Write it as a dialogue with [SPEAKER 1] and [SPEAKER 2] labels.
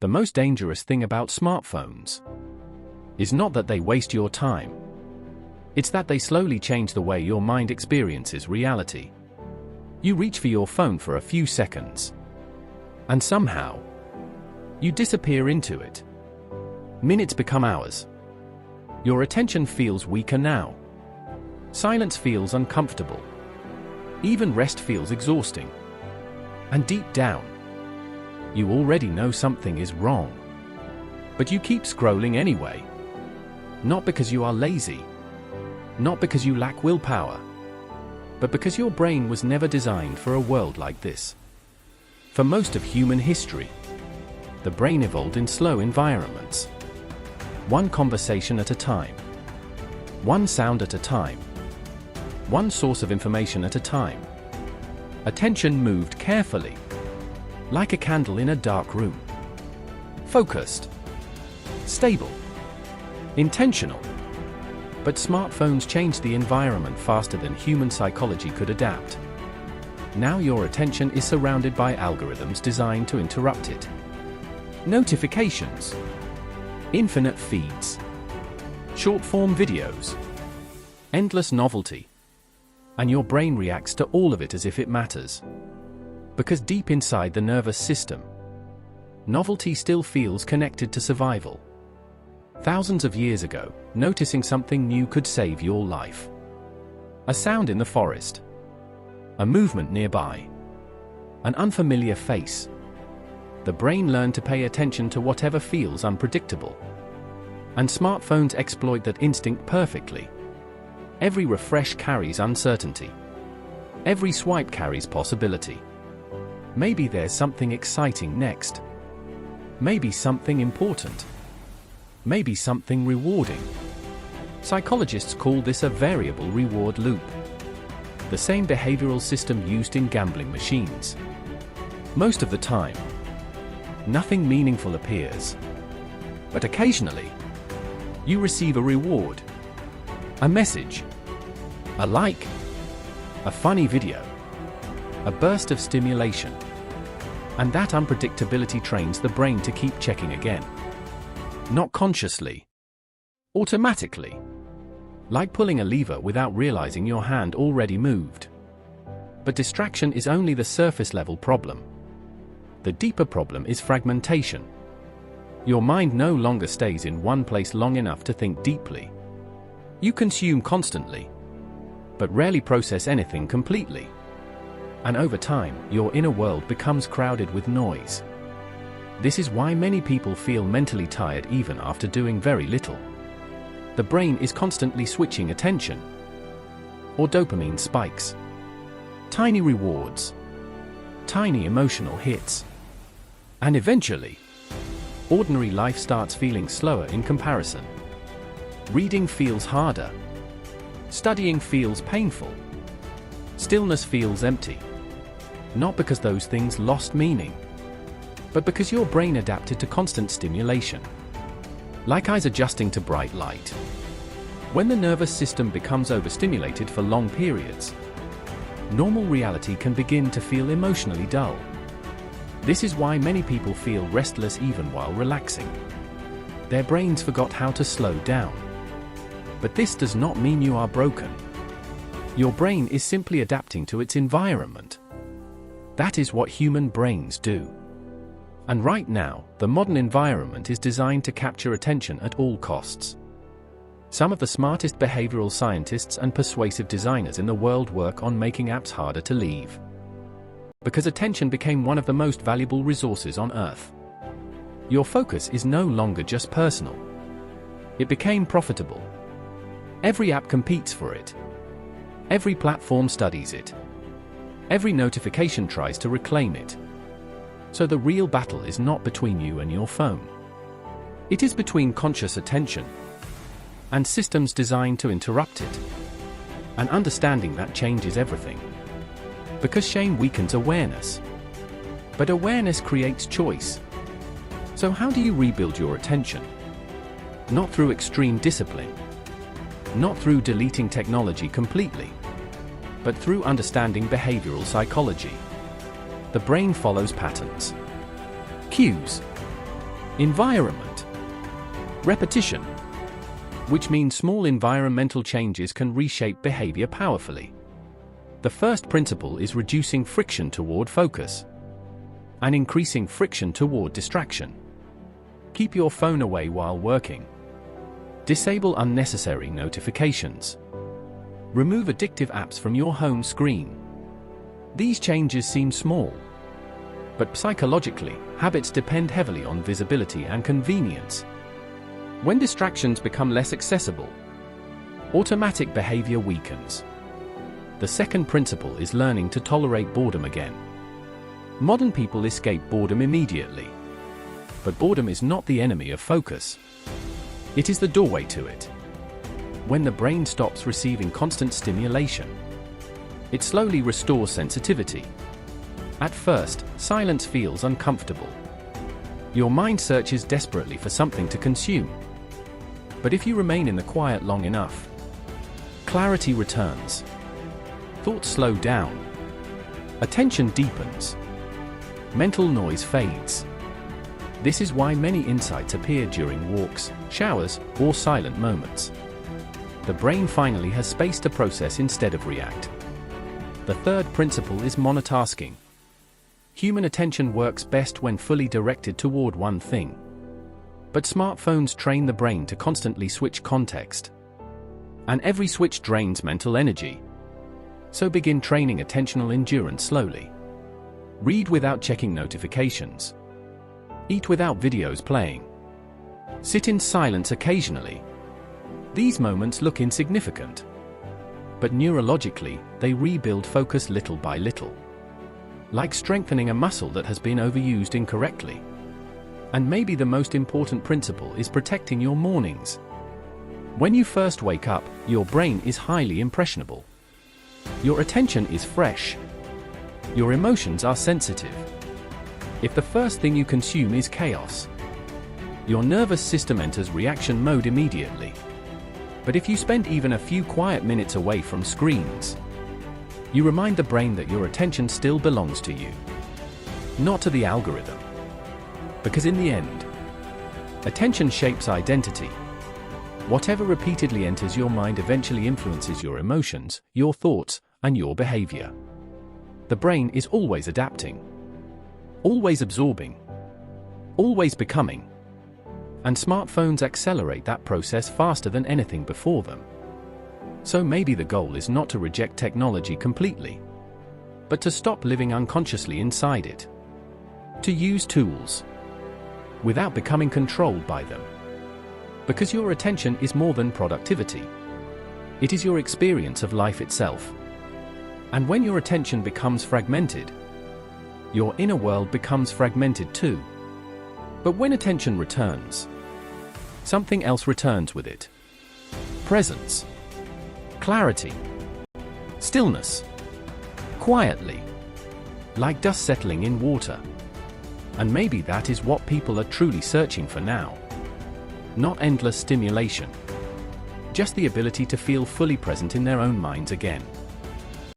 [SPEAKER 1] The most dangerous thing about smartphones is not that they waste your time. It's that they slowly change the way your mind experiences reality. You reach for your phone for a few seconds, and somehow, you disappear into it. Minutes become hours. Your attention feels weaker now. Silence feels uncomfortable. Even rest feels exhausting. And deep down, you already know something is wrong. But you keep scrolling anyway. Not because you are lazy. Not because you lack willpower. But because your brain was never designed for a world like this. For most of human history, the brain evolved in slow environments. One conversation at a time. One sound at a time. One source of information at a time. Attention moved carefully, like a candle in a dark room. Focused. Stable. Intentional. But smartphones changed the environment faster than human psychology could adapt. Now your attention is surrounded by algorithms designed to interrupt it. Notifications. Infinite feeds. Short-form videos. Endless novelty. And your brain reacts to all of it as if it matters. Because deep inside the nervous system, novelty still feels connected to survival. Thousands of years ago, noticing something new could save your life. A sound in the forest. A movement nearby. An unfamiliar face. The brain learned to pay attention to whatever feels unpredictable. And smartphones exploit that instinct perfectly. Every refresh carries uncertainty. Every swipe carries possibility. Maybe there's something exciting next. Maybe something important. Maybe something rewarding. Psychologists call this a variable reward loop. The same behavioral system used in gambling machines. Most of the time, nothing meaningful appears. But occasionally, you receive a reward. A message. A like. A funny video. A burst of stimulation. And that unpredictability trains the brain to keep checking again. Not consciously. Automatically. Like pulling a lever without realizing your hand already moved. But distraction is only the surface-level problem. The deeper problem is fragmentation. Your mind no longer stays in one place long enough to think deeply. You consume constantly, but rarely process anything completely. And over time, your inner world becomes crowded with noise. This is why many people feel mentally tired even after doing very little. The brain is constantly switching attention. Or dopamine spikes. Tiny rewards. Tiny emotional hits. And eventually, ordinary life starts feeling slower in comparison. Reading feels harder. Studying feels painful. Stillness feels empty. Not because those things lost meaning, but because your brain adapted to constant stimulation. Like eyes adjusting to bright light. When the nervous system becomes overstimulated for long periods, normal reality can begin to feel emotionally dull. This is why many people feel restless even while relaxing. Their brains forgot how to slow down. But this does not mean you are broken. Your brain is simply adapting to its environment. That is what human brains do. And right now, the modern environment is designed to capture attention at all costs. Some of the smartest behavioral scientists and persuasive designers in the world work on making apps harder to leave. Because attention became one of the most valuable resources on Earth. Your focus is no longer just personal. It became profitable. Every app competes for it. Every platform studies it. Every notification tries to reclaim it. So the real battle is not between you and your phone. It is between conscious attention and systems designed to interrupt it. And understanding that changes everything. Because shame weakens awareness. But awareness creates choice. So how do you rebuild your attention? Not through extreme discipline. Not through deleting technology completely. But through understanding behavioral psychology. The brain follows patterns. Cues. Environment. Repetition. Which means small environmental changes can reshape behavior powerfully. The first principle is reducing friction toward focus and increasing friction toward distraction. Keep your phone away while working. Disable unnecessary notifications. Remove addictive apps from your home screen. These changes seem small, but psychologically, habits depend heavily on visibility and convenience. When distractions become less accessible, automatic behavior weakens. The second principle is learning to tolerate boredom again. Modern people escape boredom immediately. But boredom is not the enemy of focus. It is the doorway to it. When the brain stops receiving constant stimulation, it slowly restores sensitivity. At first, silence feels uncomfortable. Your mind searches desperately for something to consume. But if you remain in the quiet long enough, clarity returns. Thoughts slow down. Attention deepens. Mental noise fades. This is why many insights appear during walks, showers, or silent moments. The brain finally has space to process instead of react. The third principle is monotasking. Human attention works best when fully directed toward one thing. But smartphones train the brain to constantly switch context. And every switch drains mental energy. So begin training attentional endurance slowly. Read without checking notifications. Eat without videos playing. Sit in silence occasionally. These moments look insignificant. But neurologically, they rebuild focus little by little. Like strengthening a muscle that has been overused incorrectly. And maybe the most important principle is protecting your mornings. When you first wake up, your brain is highly impressionable. Your attention is fresh. Your emotions are sensitive. If the first thing you consume is chaos, your nervous system enters reaction mode immediately. But if you spend even a few quiet minutes away from screens, you remind the brain that your attention still belongs to you, not to the algorithm. Because in the end, attention shapes identity. Whatever repeatedly enters your mind eventually influences your emotions, your thoughts, and your behavior. The brain is always adapting, always absorbing, always becoming. And smartphones accelerate that process faster than anything before them. So maybe the goal is not to reject technology completely, but to stop living unconsciously inside it. To use tools without becoming controlled by them. Because your attention is more than productivity. It is your experience of life itself. And when your attention becomes fragmented, your inner world becomes fragmented too. But when attention returns, something else returns with it. Presence. Clarity. Stillness. Quietly. Like dust settling in water. And maybe that is what people are truly searching for now. Not endless stimulation. Just the ability to feel fully present in their own minds again.